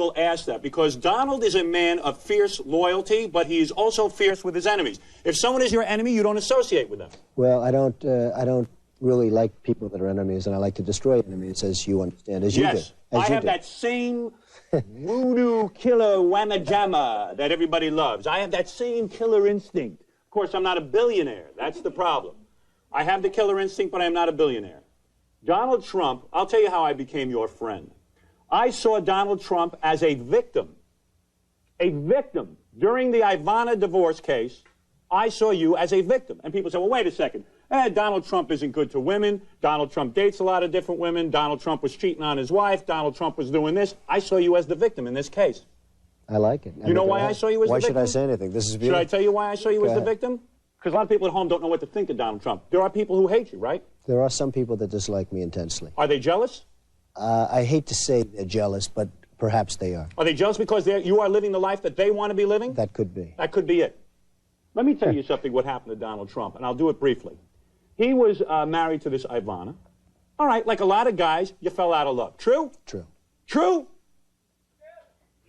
will ask that because Donald is a man of fierce loyalty, but he is also fierce with his enemies. If someone is your enemy, you don't associate with them. Well, I don't really like people that are enemies, and I like to destroy enemies, as you understand, as you do. Yes, I have that same voodoo killer whamma jamma that everybody loves. I have that same killer instinct. Of course, I'm not a billionaire. That's the problem. I have the killer instinct, but I'm not a billionaire. Donald Trump, I'll tell you how I became your friend. I saw Donald Trump as a victim. A victim. During the Ivana divorce case, I saw you as a victim. And people say, well, wait a second. Donald Trump isn't good to women. Donald Trump dates a lot of different women. Donald Trump was cheating on his wife. Donald Trump was doing this. I saw you as the victim in this case. I like it. You know why I saw you as the victim? Why should I say anything? This is beautiful. Should I tell you why I saw you as the victim? Because a lot of people at home don't know what to think of Donald Trump. There are people who hate you, right? There are some people that dislike me intensely. Are they jealous? I hate to say they're jealous, but perhaps they are. Are they jealous because you are living the life that they want to be living? That could be. That could be it. Let me tell you something what happened to Donald Trump, and I'll do it briefly. He was married to this Ivana. All right, like a lot of guys, you fell out of love. True? True. True?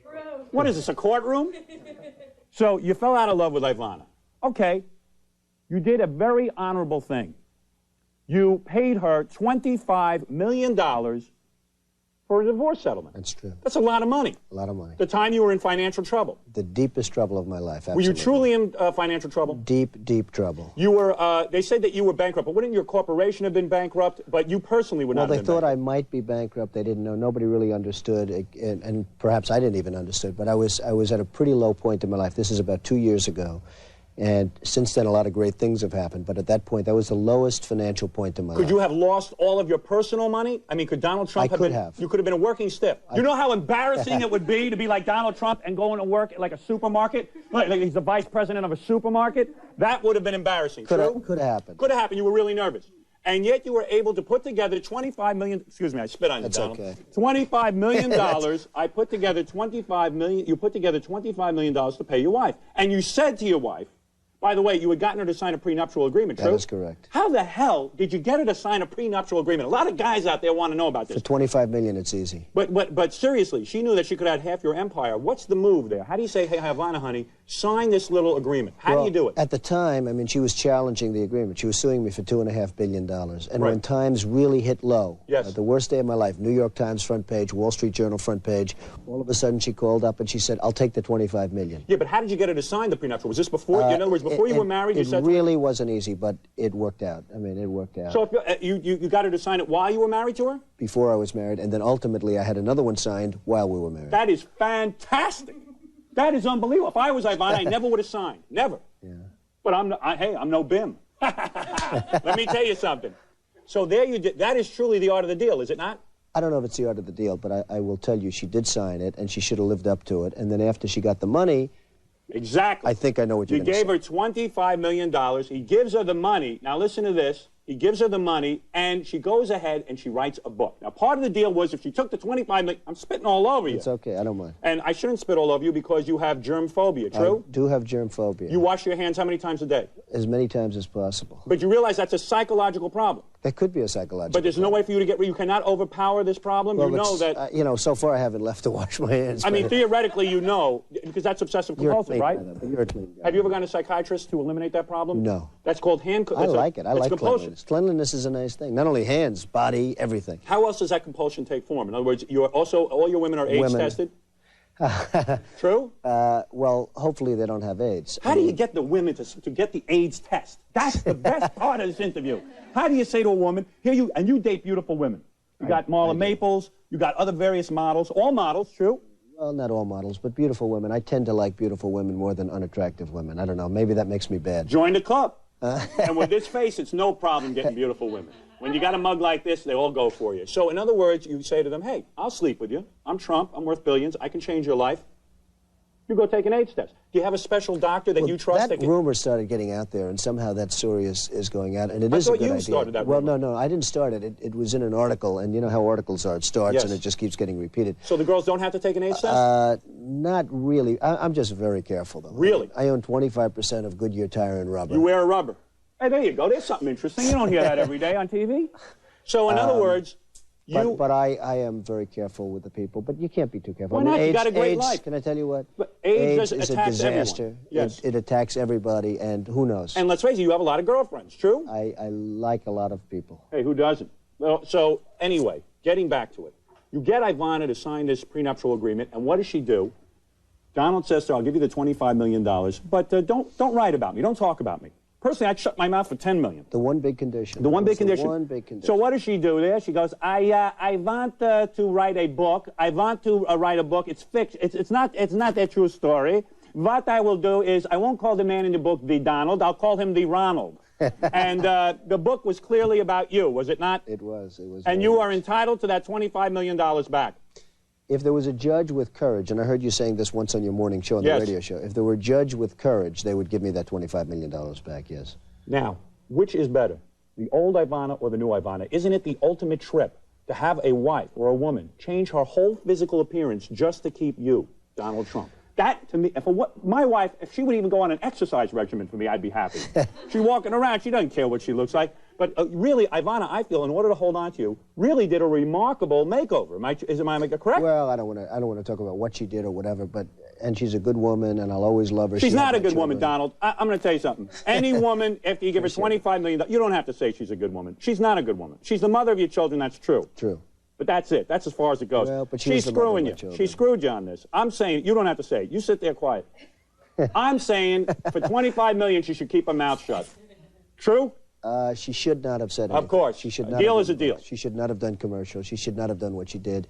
True. What is this, a courtroom? So you fell out of love with Ivana. Okay. You did a very honorable thing. You paid her $25 million for a divorce settlement. That's true. That's a lot of money. A lot of money. The time you were in financial trouble. The deepest trouble of my life, absolutely. Were you truly in financial trouble? Deep, deep trouble. You were, they said that you were bankrupt, but wouldn't your corporation have been bankrupt? But you personally would not have been Well, they thought bankrupt. I might be bankrupt. They didn't know. Nobody really understood, and perhaps I didn't even understand. But I was at a pretty low point in my life. This is about 2 years ago. And since then, a lot of great things have happened. But at that point, that was the lowest financial point in my life. Could you have lost all of your personal money? I mean, could Donald Trump have been... You could have been a working stiff. You know how embarrassing it would be to be like Donald Trump and going to work at like a supermarket? Like he's the vice president of a supermarket? That would have been embarrassing, true? Could have happened. Could have happened. You were really nervous. And yet you were able to put together $25 million... Excuse me, I spit on you, Donald. That's okay. $25 million. I put together $25 million... You put together $25 million to pay your wife. And you said to your wife... By the way, you had gotten her to sign a prenuptial agreement, true? That is correct. How the hell did you get her to sign a prenuptial agreement? A lot of guys out there want to know about this. For $25 million, it's easy. But seriously, she knew that she could have half your empire. What's the move there? How do you say, hey, Havana, honey, sign this little agreement? How do you do it? At the time, I mean, she was challenging the agreement. She was suing me for $2.5 billion. And when times really hit low, the worst day of my life, New York Times front page, Wall Street Journal front page, all of a sudden she called up and she said, I'll take the $25 million. Yeah, but how did you get her to sign the prenuptial? Was this before, in other words, before you were married? It really wasn't easy, but it worked out. I mean, it worked out. So if you got her to sign it while you were married to her? Before I was married, and then ultimately I had another one signed while we were married. That is fantastic. That is unbelievable. If I was Ivana, I never would have signed. Never. Yeah. But I'm no BIM. Let me tell you something. So there you did. That is truly the art of the deal, is it not? I don't know if it's the art of the deal, but I will tell you she did sign it, and she should have lived up to it. And then after she got the money... Exactly. I think I know what you're going to say. You gave her $25 million. He gives her the money. Now listen to this. He gives her the money, and she goes ahead and she writes a book. Now, part of the deal was if she took the $25 million, I'm spitting all over you. It's okay, I don't mind. And I shouldn't spit all over you because you have germ phobia, true? I do have germ phobia. You wash your hands how many times a day? As many times as possible. But you realize that's a psychological problem. That could be a psychological But there's no way for you to get rid. You cannot overpower this problem. Well, you know that. You know, so far I haven't left to wash my hands. I mean, theoretically, you know, because that's obsessive compulsive, right? You're a clean guy. Have you ever gone to a psychiatrist to eliminate that problem? No. That's called hand. I like it. I like cleanliness. Cleanliness is a nice thing. Not only hands, body, everything. How else does that compulsion take form? In other words, you're also all your women are AIDS tested. True? Well, hopefully they don't have AIDS. How do you get the women to get the AIDS test? That's the best part of this interview. How do you say to a woman, here you date beautiful women. You got Marla Maples, you got other various models, all models, true? Well, not all models, but beautiful women. I tend to like beautiful women more than unattractive women. I don't know, maybe that makes me bad. Join the club. And with this face, it's no problem getting beautiful women. When you got a mug like this, they all go for you. So in other words, you say to them, hey, I'll sleep with you. I'm Trump. I'm worth billions. I can change your life. You go take an AIDS test. Do you have a special doctor that you trust? That rumor started getting out there, and somehow that story is going out, and it is a good idea. I thought you started that rumor. Well, no, I didn't start it. It was in an article, and you know how articles are. It starts, and it just keeps getting repeated. So the girls don't have to take an AIDS test? Not really. I'm just very careful, though. Really? I own 25% of Goodyear Tire and Rubber. You wear a rubber. Hey, there you go. There's something interesting. You don't hear that every day on TV. So in other words, But I am very careful with the people. But you can't be too careful. Why not? You AIDS, got a great AIDS, life. Can I tell you what? But AIDS is a attacks disaster. everyone. Yes. It attacks everybody, and who knows? And let's face it, you have a lot of girlfriends, true? I like a lot of people. Hey, who doesn't? Well, so anyway, getting back to it. You get Ivana to sign this prenuptial agreement, and what does she do? Donald says to her, I'll give you the $25 million, but don't write about me. Don't talk about me. Personally, I'd shut my mouth for $10 million. The one big condition. The one big condition. The one big condition. So what does she do there? She goes, I want to write a book. I want to write a book. It's fiction. It's not a true story. What I will do is I won't call the man in the book the Donald. I'll call him the Ronald. And the book was clearly about you, was it not? It was. It was. And you are entitled to that $25 million back. If there was a judge with courage, and I heard you saying this once on your morning show, on the radio show, if there were a judge with courage, they would give me that $25 million back, yes. Now, which is better, the old Ivana or the new Ivana? Isn't it the ultimate trip to have a wife or a woman change her whole physical appearance just to keep you, Donald Trump? That, to me, my wife, if she would even go on an exercise regimen for me, I'd be happy. She's walking around, she doesn't care what she looks like. But really, Ivana, I feel, in order to hold on to you, really did a remarkable makeover. Am I correct? Well, I don't want to talk about what she did or whatever, and she's a good woman, and I'll always love her. She's not a good woman, Donald. I'm going to tell you something. Any woman, after you give her $25 million, you don't have to say she's a good woman. She's not a good woman. She's the mother of your children, that's true. True. But that's it. That's as far as it goes. Well, but she's screwing you. She screwed you on this. I'm saying, you don't have to say it. You sit there quiet. I'm saying, for $25 million, she should keep her mouth shut. True? She should not have said anything. Of course. She should A not deal have is a deal. She should not have done commercials. She should not have done what she did.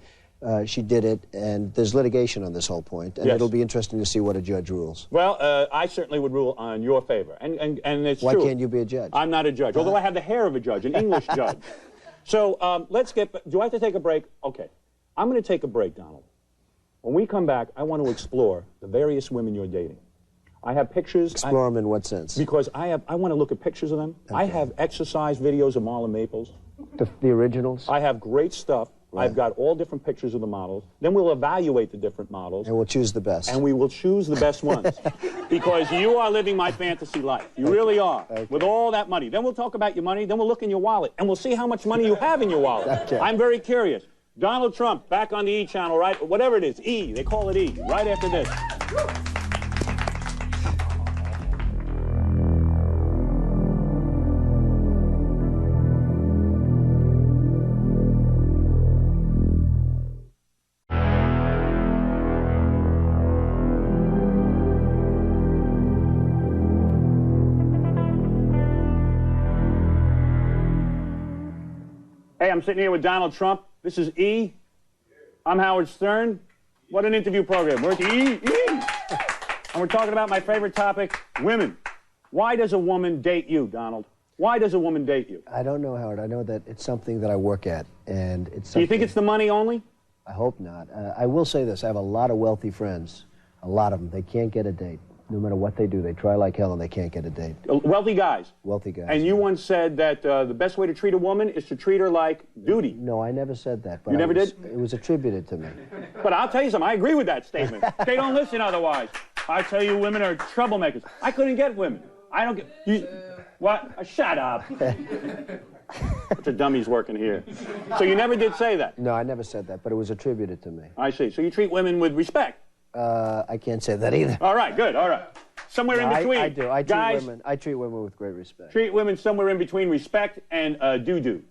She did it, and there's litigation on this whole point, and Yes. it'll be interesting to see what a judge rules. Well, I certainly would rule on your favor. And it's Why true. can't you be a judge? I'm not a judge, although I have the hair of a judge, an English judge. So let's get, do I have to take a break? Okay. I'm going to take a break, Donald. When we come back, I want to explore the various women you're dating. I have pictures. Explore them in what sense? Because I want to look at pictures of them. Okay. I have exercise videos of Marla Maples. The originals? I have great stuff. Right. I've got all different pictures of the models. Then we'll evaluate the different models. And we'll choose the best. And we will choose the best ones. Because you are living my fantasy life. You really are. Okay. With all that money. Then we'll talk about your money. Then we'll look in your wallet. And we'll see how much money you have in your wallet. Okay. I'm very curious. Donald Trump, back on the E! channel, right? Whatever it is. E! They call it E! Right after this. Hey, I'm sitting here with Donald Trump. This is E! I'm Howard Stern. What an interview program. We're at the E! And we're talking about my favorite topic, women. Why does a woman date you, Donald? Why does a woman date you? I don't know, Howard. I know that it's something that I work at, and it's Do you think it's the money only? I hope not. I will say this. I have a lot of wealthy friends. A lot of them. They can't get a date. No matter what they do, they try like hell and they can't get a date. Wealthy guys. Wealthy guys. And you once said that the best way to treat a woman is to treat her like duty. No, I never said that. But You never did? It was attributed to me. But I'll tell you something. I agree with that statement. They don't listen otherwise. I tell you, women are troublemakers. I couldn't get women. I don't get... You, what? Shut up. Bunch of dummies working here. So you never did say that? No, I never said that, but it was attributed to me. I see. So you treat women with respect? I can't say that either. All right, good, all right. Somewhere in between. I do. I treat women with great respect. Treat women somewhere in between respect and doo-doo.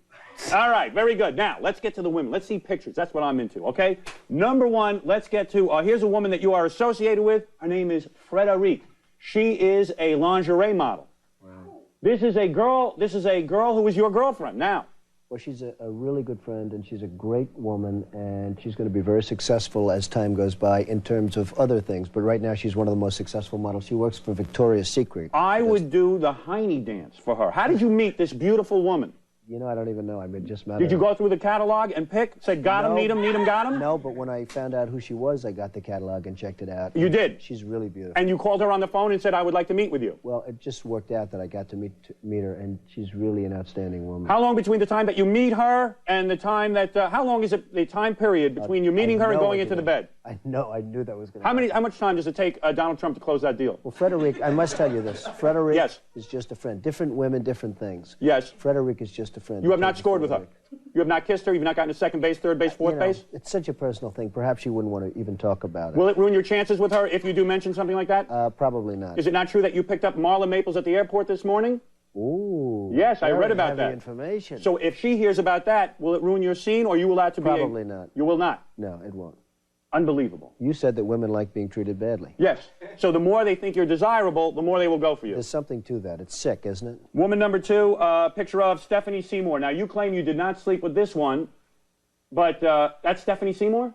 All right, very good. Now, let's get to the women. Let's see pictures. That's what I'm into, okay? Number one, let's get to, here's a woman that you are associated with. Her name is Frederique. She is a lingerie model. Wow. This is a girl who is your girlfriend now. Well, she's a really good friend, and she's a great woman, and she's going to be very successful as time goes by in terms of other things. But right now, she's one of the most successful models. She works for Victoria's Secret. I would do the Heine dance for her. How did you meet this beautiful woman? You know, I don't even know. I mean, just met her. Did you go through the catalog and pick? Say, got him, need him, got him? No, but when I found out who she was, I got the catalog and checked it out. You did? She's really beautiful. And you called her on the phone and said, I would like to meet with you? Well, it just worked out that I got to meet her, and she's really an outstanding woman. How long between the time that you meet her and the time that, how long is it, the time period between you meeting her and going into the bed? I knew that was going to happen. How much time does it take Donald Trump to close that deal? Well, Frederique, I must tell you this. Frederique Yes. is just a friend. Different women, different things. Yes. Frederique is just just a friend. You have not scored with her. You have not kissed her. You've not gotten to second base, third base, fourth base. It's such a personal thing. Perhaps you wouldn't want to even talk about it. Will it ruin your chances with her if you do mention something like that? Probably not. Is it not true that you picked up Marla Maples at the airport this morning? Ooh. Yes, I read about heavy that. Information. So if she hears about that, will it ruin your scene, or are you allowed to be? Probably not. You will not. No, it won't. Unbelievable. You said that women like being treated badly. Yes. So the more they think you're desirable, the more they will go for you. There's something to that. It's sick, isn't it? Woman number 2, picture of Stephanie Seymour. Now, you claim you did not sleep with this one, but that's Stephanie Seymour?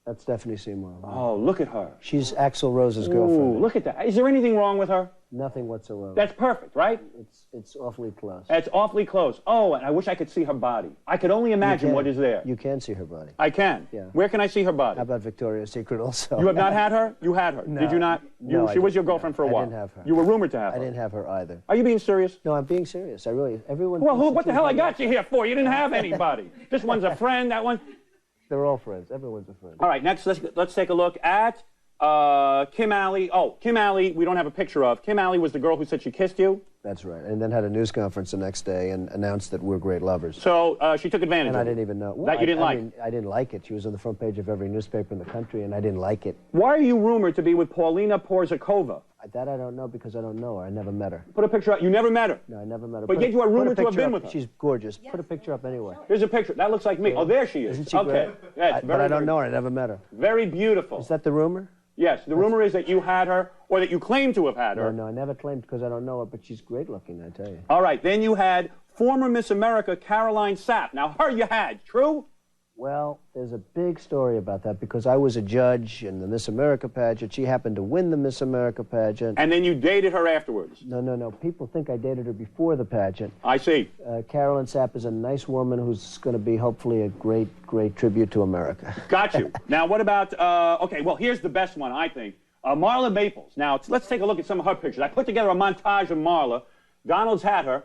That's Stephanie Seymour. Oh, look at her. She's Axl Rose's Ooh, girlfriend. look at that. Is there anything wrong with her? Nothing whatsoever. That's perfect, right? It's awfully close. That's awfully close. Oh, and I wish I could see her body. I could only imagine what is there. You can see her body. I can. Yeah. Where can I see her body? How about Victoria's Secret also? You have not had her? You had her. No. Did you not? No, I she was didn't. your girlfriend for a I while. didn't have her. You were rumored to have her. I didn't have her either. Are you being serious? No, I'm being serious. I really, everyone... Well, thinks what the that hell I you- got you here for? You didn't have anybody. This one's a friend, that one... They're all friends. Everyone's a friend. All right, next, let's take a look at Kim Allie. Oh, Kim Allie, we don't have a picture of. Kim Allie was the girl who said she kissed you. That's right. And then had a news conference the next day and announced that we're great lovers. So she took advantage And of I it. didn't even know. Well, That you didn't like. I mean, I didn't like it. She was on the front page of every newspaper in the country, and I didn't like it. Why are you rumored to be with Paulina Porzakova? That I don't know because I don't know her. I never met her. Put a picture up. You never met her. No, I never met her. But yet you are rumored to have been with her. She's gorgeous. Put a picture up anyway. Here's a picture. That looks like me. Oh, there she is. Isn't she okay. great? Yeah, it's But I very, don't know her. I never met her. very beautiful. Is that the rumor? Yes, the rumor is that you had her, or that you claim to have had her. No, I never claimed because I don't know her, but she's great looking, I tell you. All right, then you had former Miss America Caroline Sapp. Now, her you had, true? Well, there's a big story about that because I was a judge in the Miss America pageant. She happened to win the Miss America pageant. And then you dated her afterwards. No. People think I dated her before the pageant. I see. Carolyn Sapp is a nice woman who's going to be hopefully a great tribute to America. Got you. Now, what about, okay, well, here's the best one, I think. Marla Maples. Now, let's take a look at some of her pictures. I put together a montage of Marla. Donald's had her.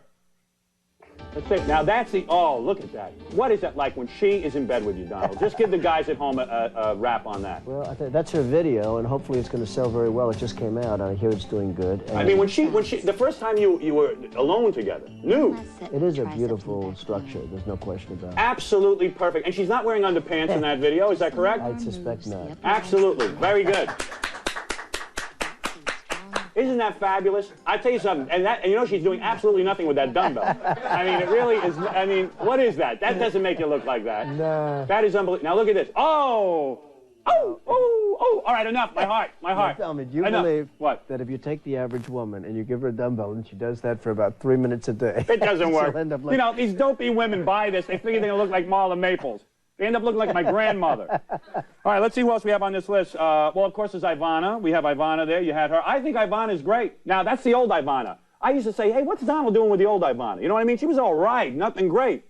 Let's see. Now, that's the, oh, look at that. What is that like when she is in bed with you, Donald? Just give the guys at home a rap on that. Well, that's her video, and hopefully it's going to sell very well. It just came out. I hear it's doing good. I mean, when she, the first time you were alone together, nude. It is a beautiful structure. There's no question about it. Absolutely perfect. And she's not wearing underpants in that video, is that correct? I'd suspect not. Absolutely. Very good. Isn't that fabulous? I tell you something, and you know she's doing absolutely nothing with that dumbbell. I mean, it really is. I mean, what is that? That doesn't make you look like that. No. That is unbelievable. Now look at this. Oh, oh, oh, oh. All right, enough. My heart. Now tell me, do you Enough. believe What? that if you take the average woman and you give her a dumbbell and she does that for about 3 minutes a day, It doesn't work. she'll end up like, You know, these dopey women buy this. They figure they're gonna look like Marla Maples. They end up looking like my grandmother. All right, let's see who else we have on this list. Well, of course, there's Ivana. We have Ivana there. You had her. I think Ivana is great. Now, that's the old Ivana. I used to say, hey, what's Donald doing with the old Ivana? You know what I mean? She was all right, nothing great.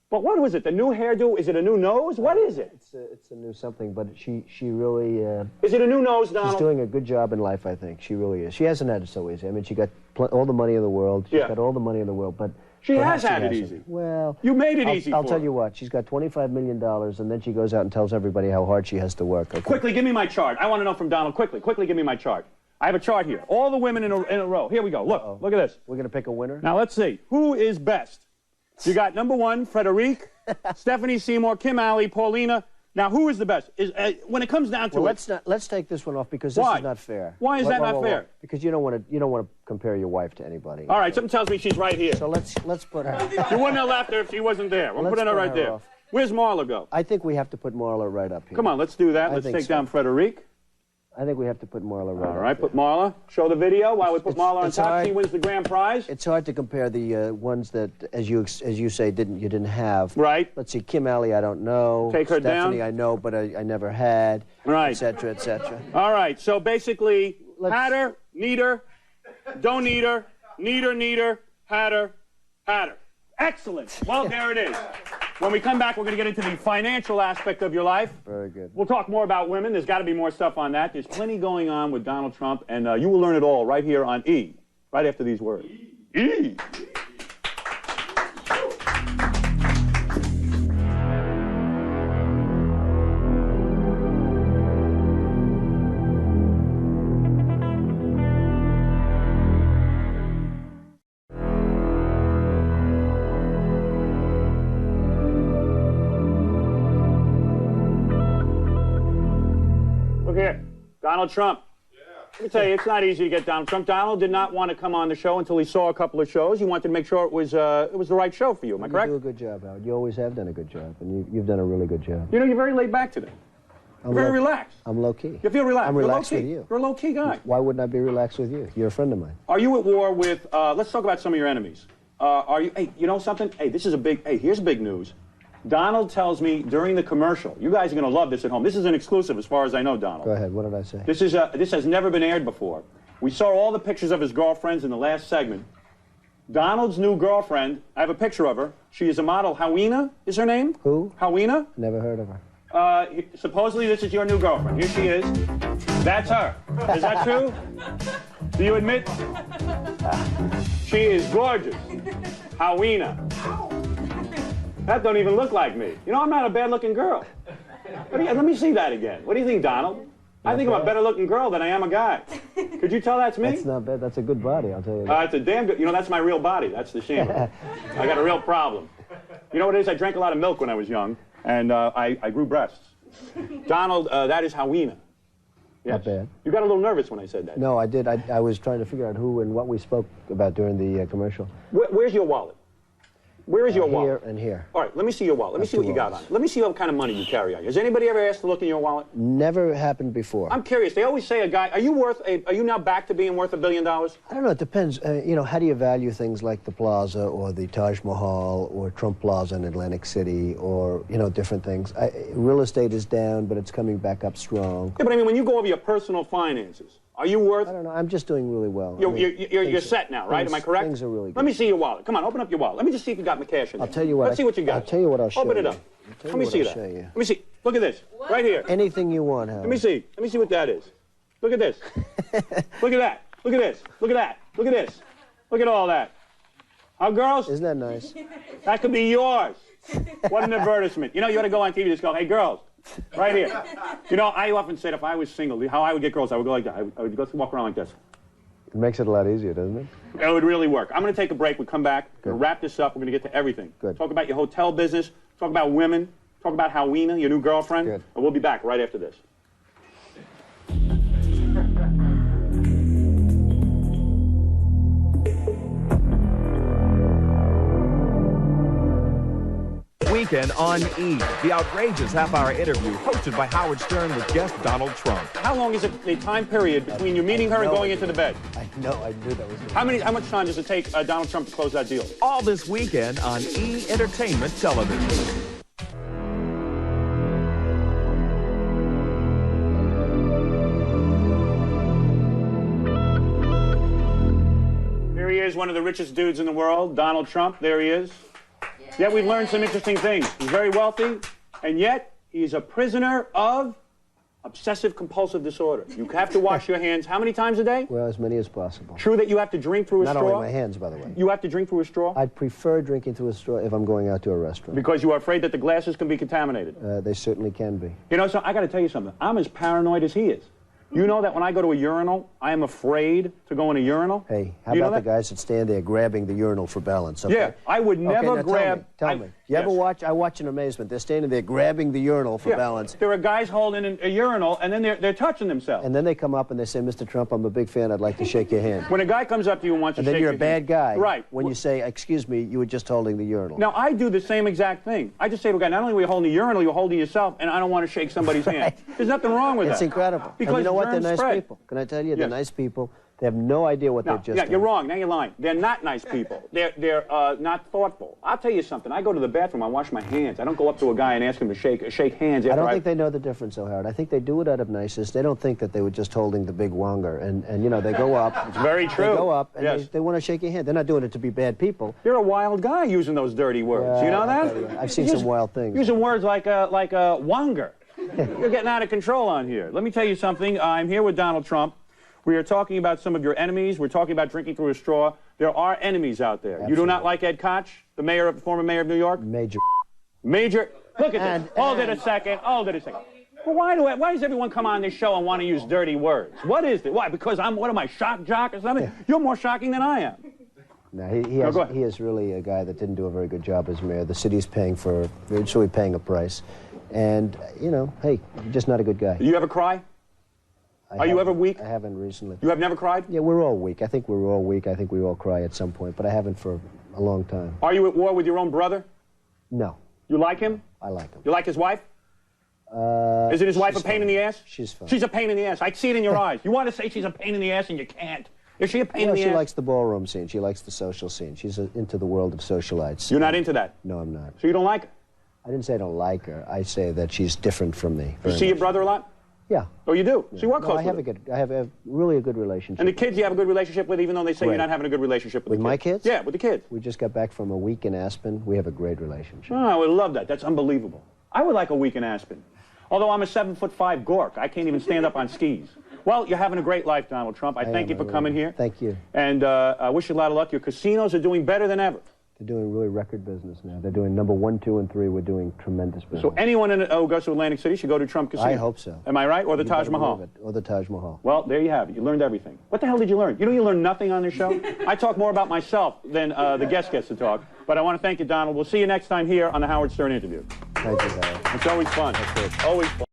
But what was it? The new hairdo? Is it a new nose? What is it? it's a new something, but she really Is it a new nose, Donald? she's doing a good job in life, I think. She really is. She hasn't had it so easy. I mean, she got all the money in the world. She's Yeah. got all the money in the world, but She perhaps has had it hasn't. easy. Well, You made it easy I'll for tell her. you what. She's got $25 million, and then she goes out and tells everybody how hard she has to work. Okay? Quickly, give me my chart. I want to know from Donald. Quickly, give me my chart. I have a chart here. All the women in a row. Here we go. Look at this. We're going to pick a winner? Now, let's see. Who is best? You got number 1, Frederique, Stephanie Seymour, Kim Allie, Paulina. Now, who is the best? When it comes down to Well, it, let's take this one off because this Why? is not fair. Why is that not fair? Because you don't want to compare your wife to anybody. all right, something tells me she's right here. So let's put her. You wouldn't have left her if she wasn't there. We're Let's putting her put right her there. off. Where's Marla go? I think we have to put Marla right up here. Come on, let's do that. I Let's think take so. down Frederique. I think we have to put Marla right All up right, there. put Marla. Show the video while we put Marla on it's top. hard. She wins the grand prize. It's hard to compare the ones that, as you say, you didn't have. Right. Let's see, Kim Allie, I don't know. Take her Stephanie, down. I know, but I never had. Right. Et cetera, et cetera. All right, so basically, Let's- had her, need her, don't need her, had her. Excellent. Well, there it is. When we come back, we're going to get into the financial aspect of your life. Very good. We'll talk more about women. There's got to be more stuff on that. There's plenty going on with Donald Trump, and you will learn it all right here on E, right after these words. E. Donald Trump. Let me tell you, it's not easy to get Donald Trump. Donald did not want to come on the show until he saw a couple of shows. He wanted to make sure it was the right show for you. Am I correct? You do a good job, Howard. You always have done a good job, and you've done a really good job. You know, you're very laid back today. You're very relaxed. I'm low-key. You feel relaxed. I'm relaxed you're with you. You're a low-key guy. Why wouldn't I be relaxed with you? You're a friend of mine. Are you at war with, let's talk about some of your enemies. Are you, hey, you know something? Hey, this is a big, hey, here's big news. Donald tells me during the commercial, you guys are going to love this at home. This is an exclusive as far as I know, Donald. Go ahead. What did I say? This has never been aired before. We saw all the pictures of his girlfriends in the last segment. Donald's new girlfriend, I have a picture of her. She is a model. Howina is her name? Who? Howina? Never heard of her. Supposedly this is your new girlfriend. Here she is. That's her. Is that true? Do you admit? She is gorgeous. Howina. That don't even look like me. You know, I'm not a bad-looking girl. Let me see that again. What do you think, Donald? I think I'm a better-looking girl than I am a guy. Could you tell that's me? That's not bad. That's a good body, I'll tell you that. It's a damn good... You know, that's my real body. That's the shame of it. I got a real problem. You know what it is? I drank a lot of milk when I was young, and I grew breasts. Donald, that is Howina. Yes. Not bad. You got a little nervous when I said that. No, I did. I was trying to figure out who and what we spoke about during the commercial. Where's your wallet? Where is your wallet? Here and here. All right, let me see your wallet. Let me see what you got on it. Let me see what kind of money you carry on you. Has anybody ever asked to look in your wallet? Never happened before. I'm curious. They always say are you now back to being worth $1 billion? I don't know. It depends. You know, how do you value things like the Plaza or the Taj Mahal or Trump Plaza in Atlantic City or, you know, different things? Real estate is down, but it's coming back up strong. Yeah, but I mean, when you go over your personal finances, are you worth... I don't know. I'm just doing really well. You're set now, right? Am I correct? Things are really good. Let me see your wallet. Come on, open up your wallet. Let me just see if you got my cash in there. I'll tell you what. Let's see what you got. I'll tell you what I'll show you. Open it up. Let me see that. Let me see. Look at this. Right here. Anything you want, Howard. Let me see. Let me see what that is. Look at this. Look at that. Look at this. Look at that. Look at this. Look at all that. How, girls? Isn't that nice? That could be yours. What an advertisement. You know, you ought to go on TV and just go, hey, girls, right here. You know, I often said if I was single, how I would get girls, I would go like that. I would go walk around like this. It makes it a lot easier, doesn't it? It would really work. I'm going to take a break. We come back. We're going to wrap this up. We're going to get to everything. Good. Talk about your hotel business. Talk about women. Talk about Howina, your new girlfriend. Good. And we'll be back right after this. Weekend on E! The outrageous half-hour interview hosted by Howard Stern with guest Donald Trump. How long is it the time period between you meeting her and going into the bed? I know. I knew that was going How much time does it take Donald Trump to close that deal? All this weekend on E! Entertainment Television. Here he is, one of the richest dudes in the world, Donald Trump. There he is. Yet we've learned some interesting things. He's very wealthy, and yet he's a prisoner of obsessive-compulsive disorder. You have to wash your hands how many times a day? Well, as many as possible. True that you have to drink through a Not straw? only my hands, by the way. You have to drink through a straw? I'd prefer drinking through a straw if I'm going out to a restaurant. Because you are afraid that the glasses can be contaminated. They certainly can be. You know, so I got to tell you something. I'm as paranoid as he is. You know that when I go to a urinal, I am afraid to go in a urinal? Hey, how you about the guys that stand there grabbing the urinal for balance? Okay? Yeah, I would never now grab... Tell me. You ever watch? I watch in amazement. They're standing there grabbing the urinal for balance. There are guys holding a urinal, and then they're touching themselves. And then they come up and they say, Mr. Trump, I'm a big fan. I'd like to shake your hand. When a guy comes up to you and wants to And shake then you're your a bad guy. Right. When you say, excuse me, you were just holding the urinal. Now, I do the same exact thing. I just say to a guy, not only are you holding the urinal, you're holding yourself, and I don't want to shake somebody's hand. There's nothing wrong with that. It's incredible. Because and you know what? They're germs nice spread. people. Can I tell you? They're Yes. nice people. They have no idea what they've just done. You're wrong. Now you're lying. They're not nice people. They're not thoughtful. I'll tell you something. I go to the bathroom. I wash my hands. I don't go up to a guy and ask him to shake hands. I don't think they know the difference, though, Howard. I think they do it out of niceness. They don't think that they were just holding the big wonger. And you know, they go up. It's very true. They go up, and yes. they want to shake your hand. They're not doing it to be bad people. You're a wild guy using those dirty words. You know that? I've seen some wild things. Using words like a wonger. You're getting out of control on here. Let me tell you something. I'm here with Donald Trump. We are talking about some of your enemies. We're talking about drinking through a straw. There are enemies out there. Absolutely. You do not like Ed Koch, the former mayor of New York? Major. Look at this. Hold it a second. Hold it a second. Well, why does everyone come on this show and want to use dirty words? What is it? Why? Because what am I, shock jock or something? You're more shocking than I am. No, he is really a guy that didn't do a very good job as mayor. The city's paying a price. And, you know, hey, just not a good guy. Do you ever cry? Are you ever weak? I haven't recently. You have never cried? Yeah, we're all weak. I think we're all weak. I think we all cry at some point, but I haven't for a long time. Are you at war with your own brother? No. You like him? I like him. You like his wife? Isn't his wife a pain in the ass? She's fine. She's a pain in the ass. I see it in your eyes. You want to say she's a pain in the ass and you can't. Is she a pain in the ass? She likes the ballroom scene. She likes the social scene. She's into the world of socialites. You're not into that? No, I'm not. So you don't like her? I didn't say I don't like her. I say that she's different from me. You see your brother a lot? Yeah. Oh, you do? So you are No, close I have with I have a really good relationship. And the kids you have a good relationship with, even though they say you're Right. not having a good relationship with With the my kids? kids? Yeah, with the kids. We just got back from a week in Aspen. We have a great relationship. Oh, I would love that. That's unbelievable. I would like a week in Aspen. Although I'm a 7'5" gork, I can't even stand up on skis. Well, you're having a great life, Donald Trump. I thank you for coming here. Thank you. And I wish you a lot of luck. Your casinos are doing better than ever. They're doing really record business now. They're doing number 1, 2, and 3. We're doing tremendous business. So anyone in Augusta, Atlantic City should go to Trump Casino. I hope so. Am I right? Or the You Taj better Mahal? believe it. Or the Taj Mahal. Well, there you have it. You learned everything. What the hell did you learn? You learn nothing on this show? I talk more about myself than the guest gets to talk. But I want to thank you, Donald. We'll see you next time here on the Howard Stern Interview. Thank you, Howard. It's always fun. Always fun.